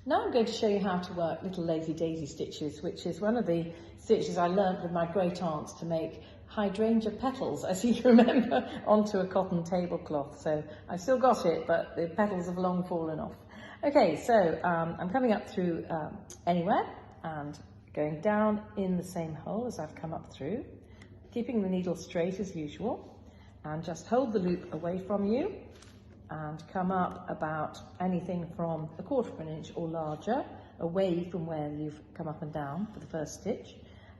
Now I'm going to show you how to work little lazy daisy stitches, which is one of the stitches I learnt with my great aunts to make hydrangea petals, as you remember, onto a cotton tablecloth. So I've still got it, but the petals have long fallen off. Okay, so I'm coming up through anywhere and going down in the same hole as I've come up through, keeping the needle straight as usual, and just hold the loop away from you and come up about anything from 1/4 of an inch or larger away from where you've come up and down for the first stitch,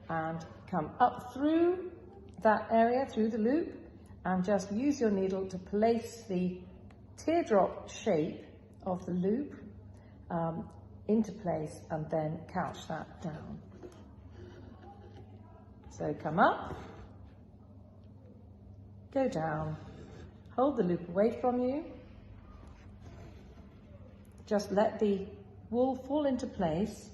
and come up through that area, through the loop, and just use your needle to place the teardrop shape of the loop into place and then couch that down. So come up, go down, hold the loop away from you, just let the wool fall into place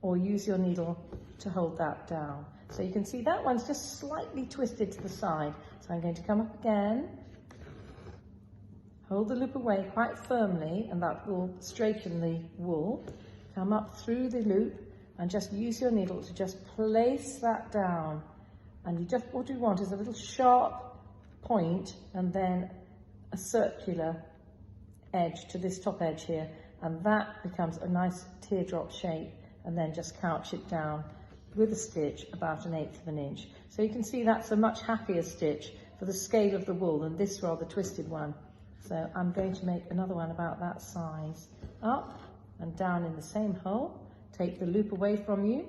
or use your needle to hold that down. So you can see that one's just slightly twisted to the side. So I'm going to come up again, hold the loop away quite firmly, and that will straighten the wool. Come up through the loop and just use your needle to just place that down. And what you want is a little sharp point and then a circular edge to this top edge here, and that becomes a nice teardrop shape, and then just couch it down with a stitch about 1/8 of an inch. So you can see that's a much happier stitch for the scale of the wool than this rather twisted one. So I'm going to make another one about that size. Up and down in the same hole, take the loop away from you,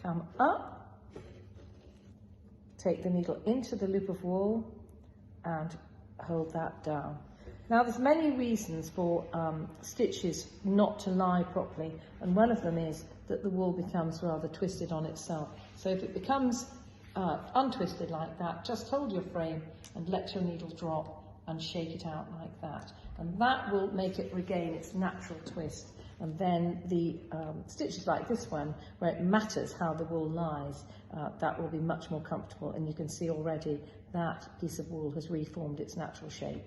come up, take the needle into the loop of wool and hold that down. Now there's many reasons for stitches not to lie properly, and one of them is that the wool becomes rather twisted on itself. So if it becomes untwisted like that, just hold your frame and let your needle drop and shake it out like that. And that will make it regain its natural twist. And then the stitches like this one, where it matters how the wool lies, that will be much more comfortable, and you can see already that piece of wool has reformed its natural shape.